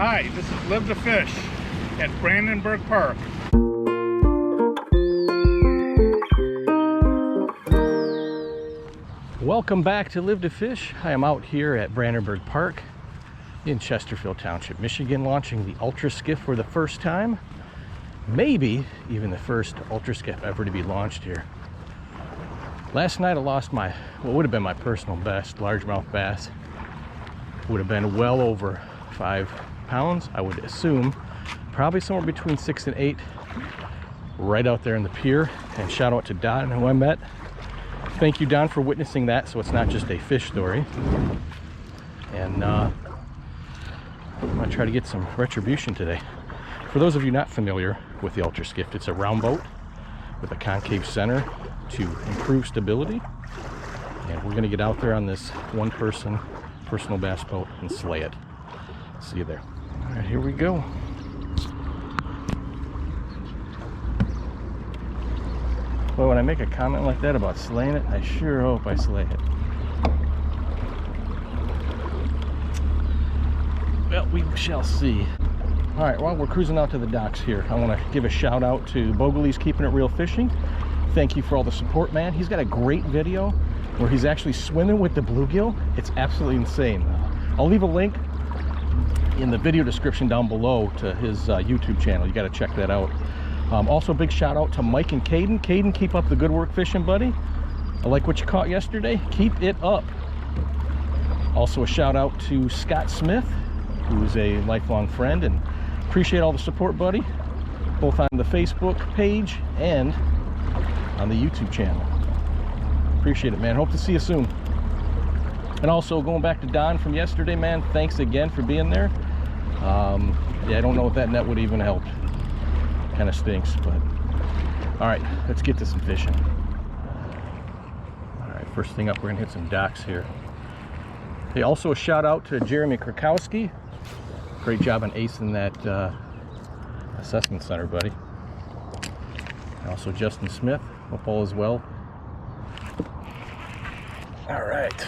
Hi, this is Live to Fish at Brandenburg Park. Welcome back to Live to Fish. I am out here at Brandenburg Park in Chesterfield Township, Michigan, launching the ULTRASKIFF for the first time. Maybe even the first ULTRASKIFF ever to be launched here. Last night I lost my, what would have been my personal best, largemouth bass. Would have been well over 5 pounds, I would assume. Probably somewhere between 6 and 8, right out there in the pier. And shout out to Don, who I met. Thank you, Don, for witnessing that, so it's not just a fish story. And I'm gonna try to get some retribution today. For those of you not familiar with the ULTRASKIFF, it's a round boat with a concave center to improve stability. And we're gonna get out there on this one-person personal bass boat and slay it. See you there. All right, here we go. Well, when I make a comment like that about slaying it, I sure hope I slay it. Well, we shall see. All right, well, we're cruising out to the docks here. I want to give a shout out to Bogoly's Keeping It Real Fishing. Thank you for all the support, man. He's got a great video where he's actually swimming with the bluegill. It's absolutely insane. I'll leave a link in the video description down below to his YouTube channel. You got to check that out. Also, big shout out to Mike and Caden. Caden, keep up the good work fishing, buddy. I like what you caught yesterday. Keep it up. Also, a shout out to Scott Smith, who's a lifelong friend, and appreciate all the support, buddy, both on the Facebook page and on the YouTube channel. Appreciate it, man. Hope to see you soon. And also, going back to Don from yesterday, man, thanks again for being there. Yeah, I don't know if that net would even help. Kind of stinks, but all right, let's get to some fishing. All right, first thing up, we're gonna hit some docks here. Hey, also a shout out to Jeremy Krakowski. Great job on acing that assessment center, buddy. And also Justin Smith, hope all is well. All right,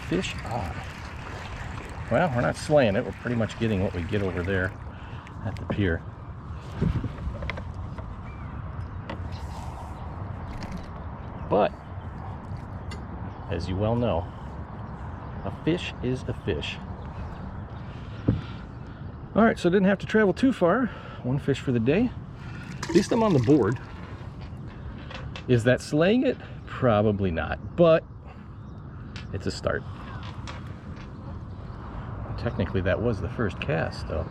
fish on. Well, we're not slaying it, we're pretty much getting what we get over there at the pier. But as you well know, a fish is a fish. All right, so I didn't have to travel too far. One fish for the day. At least I'm on the board. Is that slaying it? Probably not, but it's a start. Technically that was the first cast though.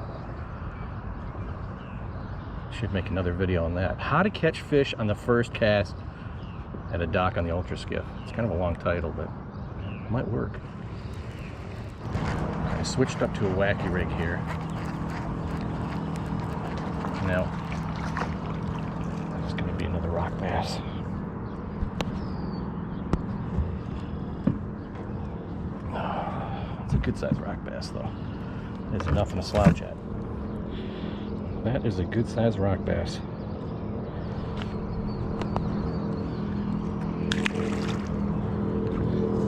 Should make another video on that. How to catch fish on the first cast at a dock on the ULTRASKIFF. It's kind of a long title, but it might work. I switched up to a wacky rig here. Now, it's going to be another rock bass. It's a good sized rock bass though. There's nothing to slouch at. That is a good sized rock bass.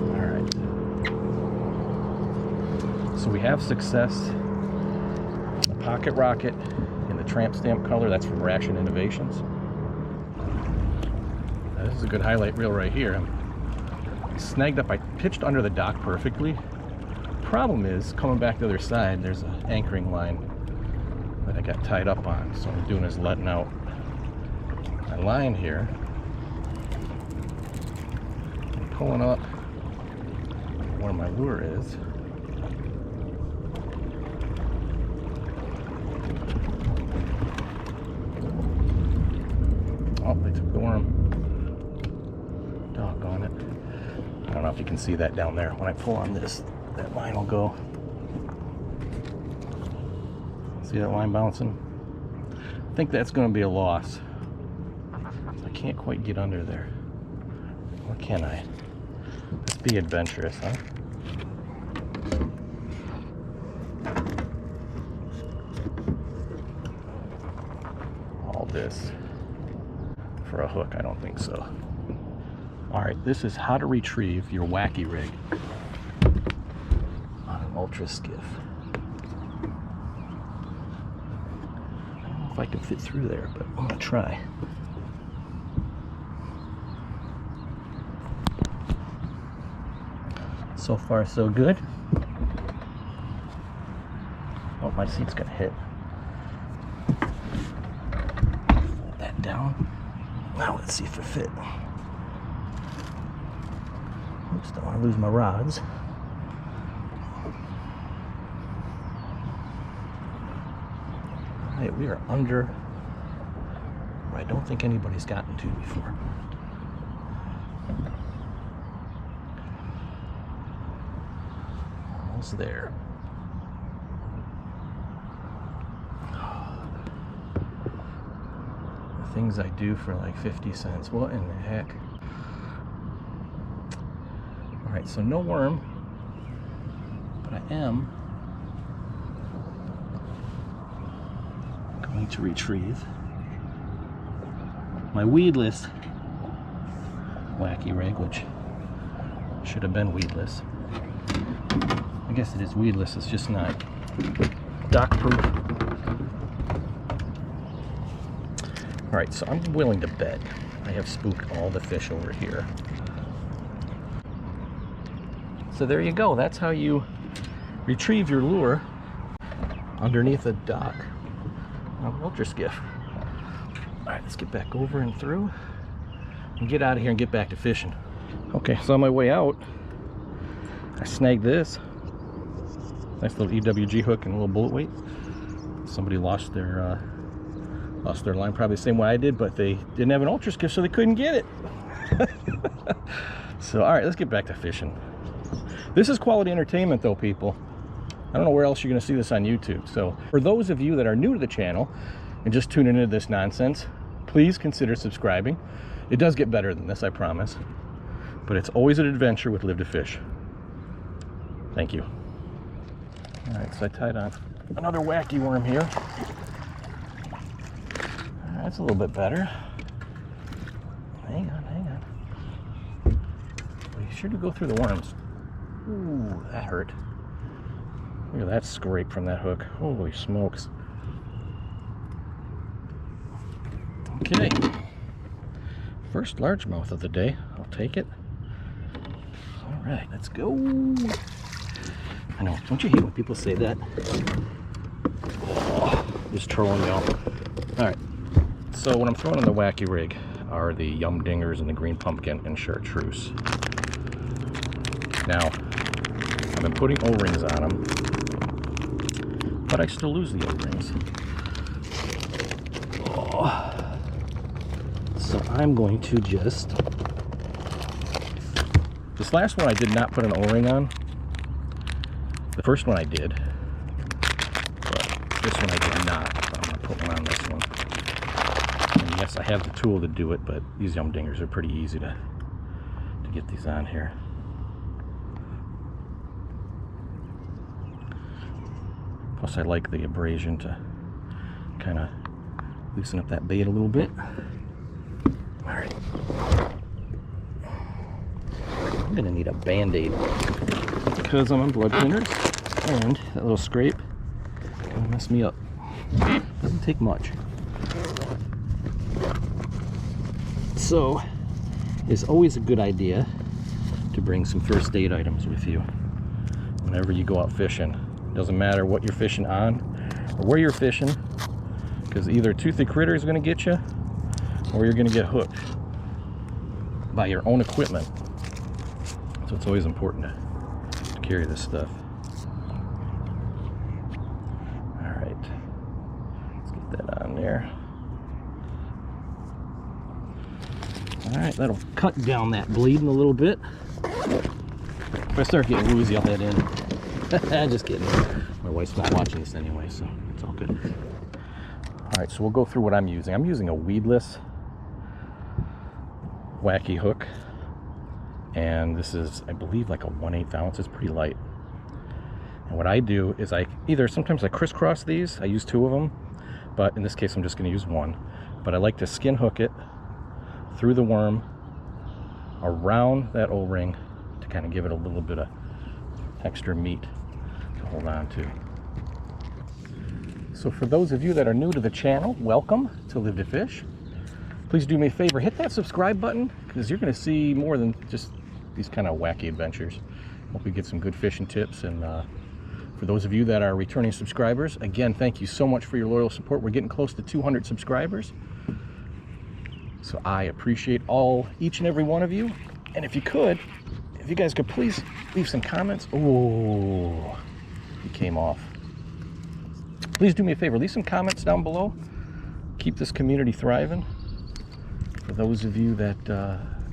All right. So we have success. The pocket rocket in the tramp stamp color. That's from Ration Innovations. Now, this is a good highlight reel right here. I snagged up. I pitched under the dock perfectly. Problem is, coming back the other side, there's an anchoring line that I got tied up on. So what I'm doing is letting out my line here and pulling up where my lure is. Oh, they took the worm. Doggone it. I don't know if you can see that down there. When I pull on this, that line will go. See that line bouncing? I think that's going to be a loss. I can't quite get under there. Or can I? Let's be adventurous, huh? All this for a hook? I don't think so. All right, this is how to retrieve your wacky rig on an ULTRASKIFF. if I can fit through there, but I'm gonna try. So far, so good. Oh, my seat's gonna hit. Fold that down. Now let's see if it fit. Oops, don't want to lose my rods. All right, we are under where I don't think anybody's gotten to before. Almost there. The things I do for like 50 cents. What in the heck? All right, so no worm, but I am going to retrieve my weedless wacky rig, which should have been weedless. I guess it is weedless, it's just not dock proof. Alright, so I'm willing to bet I have spooked all the fish over here. So there you go, that's how you retrieve your lure underneath a dock on an ULTRASKIFF. Alright, let's get back over and through and get out of here and get back to fishing. Okay, so on my way out, I snagged this. Nice little EWG hook and a little bullet weight. Somebody lost their line probably the same way I did, but they didn't have an ULTRASKIFF, so they couldn't get it. So, alright, let's get back to fishing. This is quality entertainment though, people. I don't know where else you're going to see this on YouTube. So for those of you that are new to the channel and just tuning into this nonsense, please consider subscribing. It does get better than this, I promise. But it's always an adventure with Live to Fish. Thank you. Alright, so I tied on another wacky worm here. That's a little bit better. Hang on, hang on. We sure do go through the worms. Ooh, that hurt. Look at that scrape from that hook. Holy smokes. Okay. First largemouth of the day. I'll take it. Alright, let's go. I know, don't you hate when people say that? Oh, just trolling y'all. Alright, so what I'm throwing on the wacky rig are the yum dingers and the green pumpkin and chartreuse. Now, I've been putting O-rings on them, but I still lose the O-rings. Oh. So I'm going to just... This last one I did not put an O-ring on. The first one I did, but this one I did not. So I'm going to put one on this one. And yes, I have the tool to do it, but these yum dingers are pretty easy to get these on here. Plus I like the abrasion to kind of loosen up that bait a little bit. Alright. I'm going to need a band-aid because I'm on blood thinners, and that little scrape kind of messed me up. Doesn't take much. So, it's always a good idea to bring some first aid items with you whenever you go out fishing. Doesn't matter what you're fishing on or where you're fishing, because either a toothy critter is going to get you or you're going to get hooked by your own equipment. So it's always important to carry this stuff. Alright, let's get that on there. Alright, that'll cut down that bleeding a little bit. If I start getting woozy, I'll head in. Just kidding. My wife's not watching this anyway, so it's all good. Alright, so we'll go through what I'm using. I'm using a weedless wacky hook. And this is, I believe, like a 1/8 ounce. It's pretty light. And what I do is sometimes I crisscross these. I use 2 of them, but in this case I'm just going to use 1. But I like to skin hook it through the worm, around that O-ring, to kind of give it a little bit of extra meat to hold on to. So for those of you that are new to the channel, welcome to Live to Fish. Please do me a favor, hit that subscribe button, because you're going to see more than just these kind of wacky adventures. Hope we get some good fishing tips. And for those of you that are returning subscribers, again, thank you so much for your loyal support. We're getting close to 200 subscribers. So I appreciate each and every one of you. And if you guys could please leave some comments. Oh, he came off. Please do me a favor, leave some comments down below. Keep this community thriving. For those of you that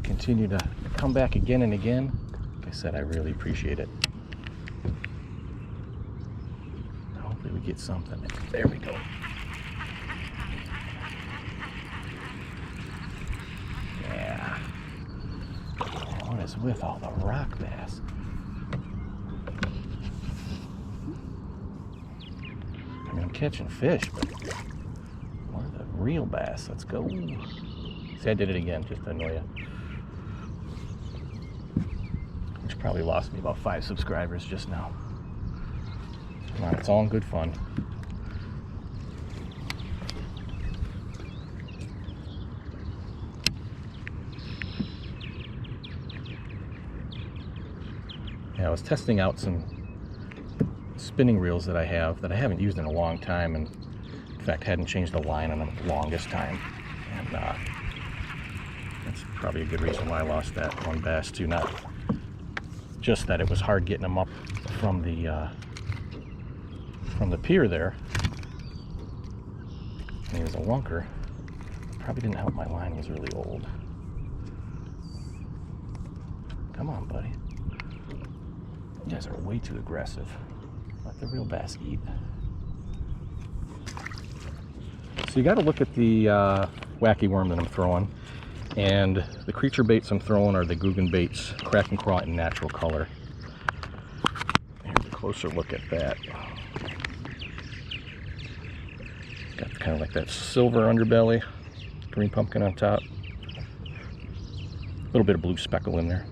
continue to come back again and again, like I said, I really appreciate it. Hopefully we get something. There we go. Yeah. What is with all the rock bass? I mean, I'm catching fish, but what are the real bass? Let's go. See, I did it again just to annoy you. Which probably lost me about 5 subscribers just now. Come on, it's all in good fun. Yeah, I was testing out some spinning reels that I haven't used in a long time, and in fact hadn't changed the line in the longest time. And that's probably a good reason why I lost that one bass too. Not just that it was hard getting them up from the pier there. And he was a lunker. Probably didn't help my line was really old. Come on, buddy. You guys are way too aggressive. Let the real bass eat. So you got to look at the wacky worm that I'm throwing, and the creature baits I'm throwing are the Googan baits, Krackin Craw in natural color. Here's a closer look at that. Got kind of like that silver underbelly, green pumpkin on top, a little bit of blue speckle in there.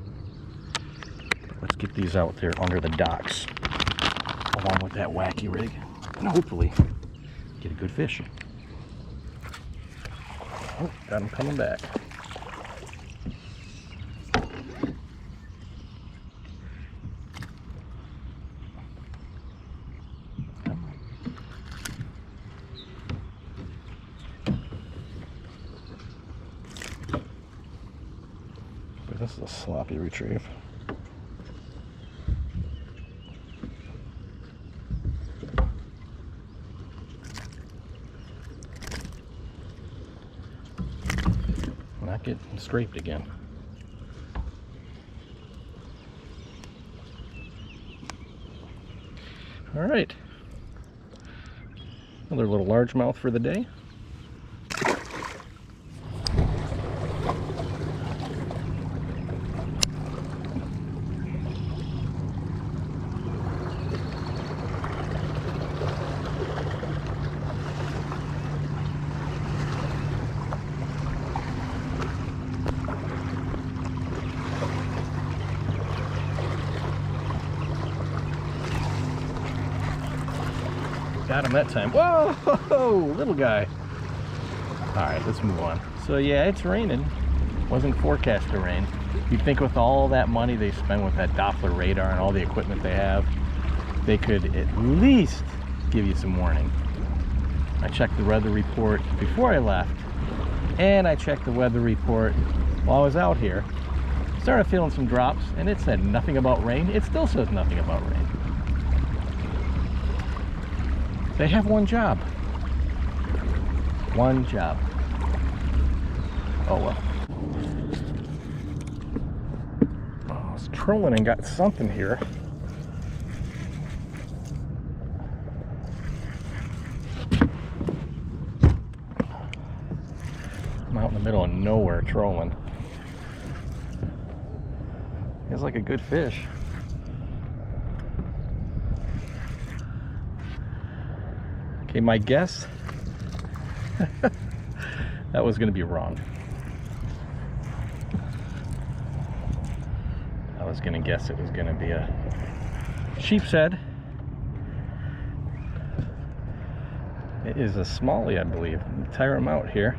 Let's get these out there under the docks, along with that wacky rig, and hopefully get a good fish. Oh, got him coming back. This is a sloppy retrieve. Not getting scraped again. All right, another little largemouth for the day. Got him that time. Whoa, little guy. All right, let's move on. So yeah, it's raining. Wasn't forecast to rain. You'd think with all that money they spend with that Doppler radar and all the equipment they have, they could at least give you some warning. I checked the weather report before I left, and I checked the weather report while I was out here. Started feeling some drops, and it said nothing about rain. It still says nothing about rain. They have one job. One job. Oh well. Oh, I was trolling and got something here. I'm out in the middle of nowhere trolling. It's like a good fish. Okay, my guess, that was going to be wrong. I was going to guess it was going to be a sheep's head. It is a Smallie, I believe. Tire him out here.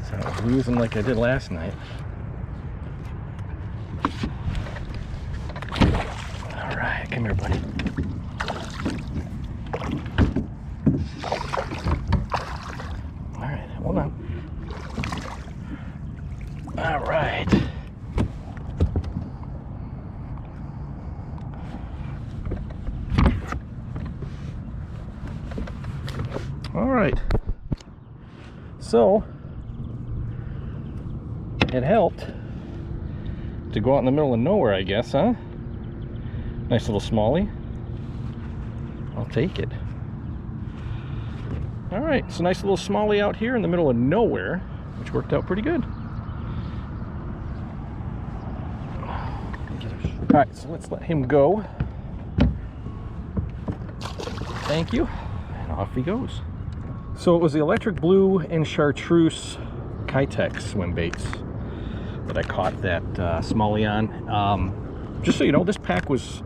So I'm losing like I did last night. All right, come here, buddy. All right, hold on. All right. All right. So it helped to go out in the middle of nowhere, I guess, huh? Nice little Smallie. I'll take it. All right, so nice little Smallie out here in the middle of nowhere, which worked out pretty good. All right, so let's let him go. Thank you. And off he goes. So it was the electric blue and chartreuse Kitex swim baits that I caught that Smallie on. Just so you know, this pack was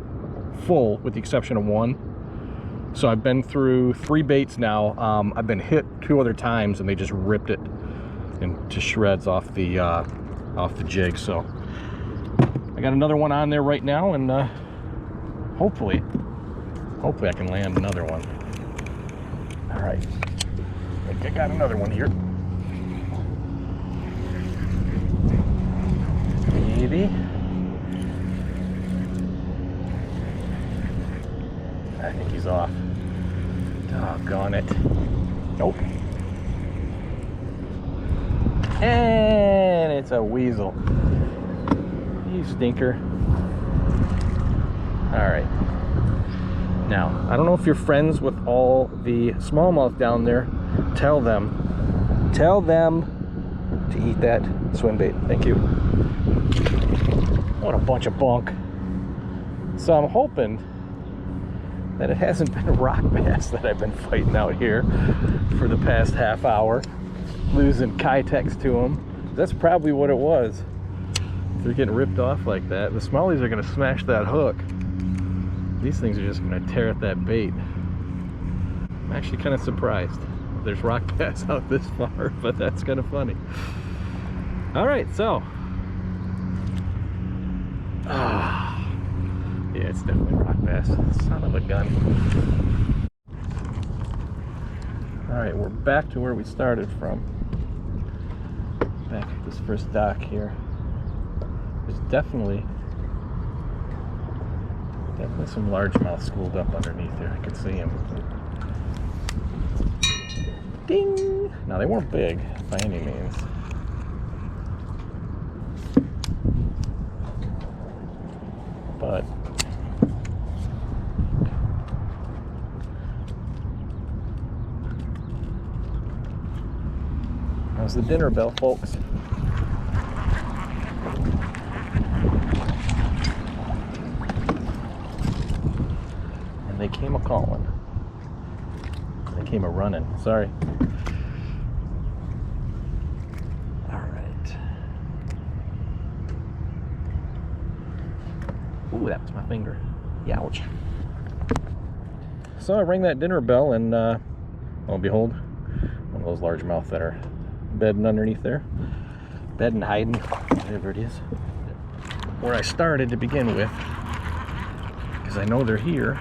full with the exception of one. So I've been through 3 baits now. I've been hit 2 other times and they just ripped it into shreds off the jig. So I got another one on there right now, and hopefully I can land another one. All right, I think I got another one here. Maybe. I think he's off. Doggone it. Nope. And it's a weasel. You stinker. All right. Now, I don't know if you're friends with all the smallmouth down there. Tell them to eat that swim bait. Thank you. What a bunch of bunk. So I'm hoping that it hasn't been rock bass that I've been fighting out here for the past half hour, losing Kitex to them. That's probably what it was. If they're getting ripped off like that, the Smallies are going to smash that hook. These things are just going to tear at that bait. I'm actually kind of surprised there's rock bass out this far, but that's kind of funny. All right, so yeah, it's definitely rock bass. Son of a gun. All right, we're back to where we started from. Back at this first dock here. There's definitely some largemouth schooled up underneath there. I can see him. Ding! Now, they weren't big by any means. But how's the dinner bell, folks? And they came a-calling. They came a-running. Sorry. All right. Ooh, that was my finger. Youch. So I rang that dinner bell, and lo and behold, one of those largemouth that are bedding underneath there. Bedding, hiding, whatever it is. Where I started to begin with, because I know they're here.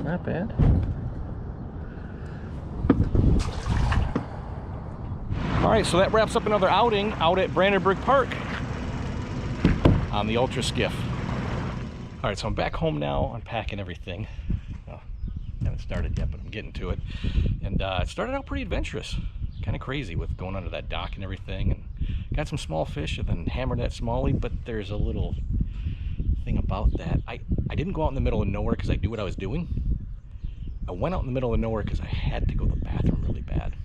Not bad. All right, so that wraps up another outing out at Brandenburg Park on the ULTRASKIFF. All right, so I'm back home now, unpacking everything. Well, haven't started yet, but I'm getting to it. And it started out pretty adventurous, kind of crazy with going under that dock and everything, and got some small fish and then hammered that Smallie. But there's a little thing about that. I didn't go out in the middle of nowhere because I knew what I was doing. I went out in the middle of nowhere because I had to go to the bathroom really bad.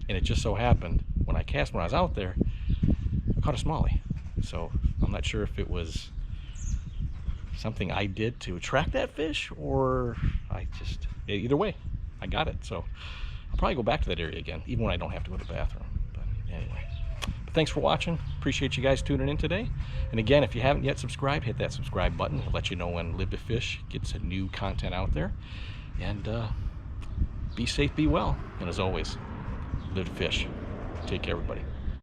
And it just so happened, when I cast when I was out there, I caught a Smallie. So I'm not sure if it was something I did to attract that fish, or either way, I got it. So I'll probably go back to that area again, even when I don't have to go to the bathroom. But anyway, thanks for watching. Appreciate you guys tuning in today. And again, if you haven't yet subscribed, hit that subscribe button. It'll let you know when Live to Fish gets new content out there. And be safe, be well. And as always, live to fish. Take care, everybody.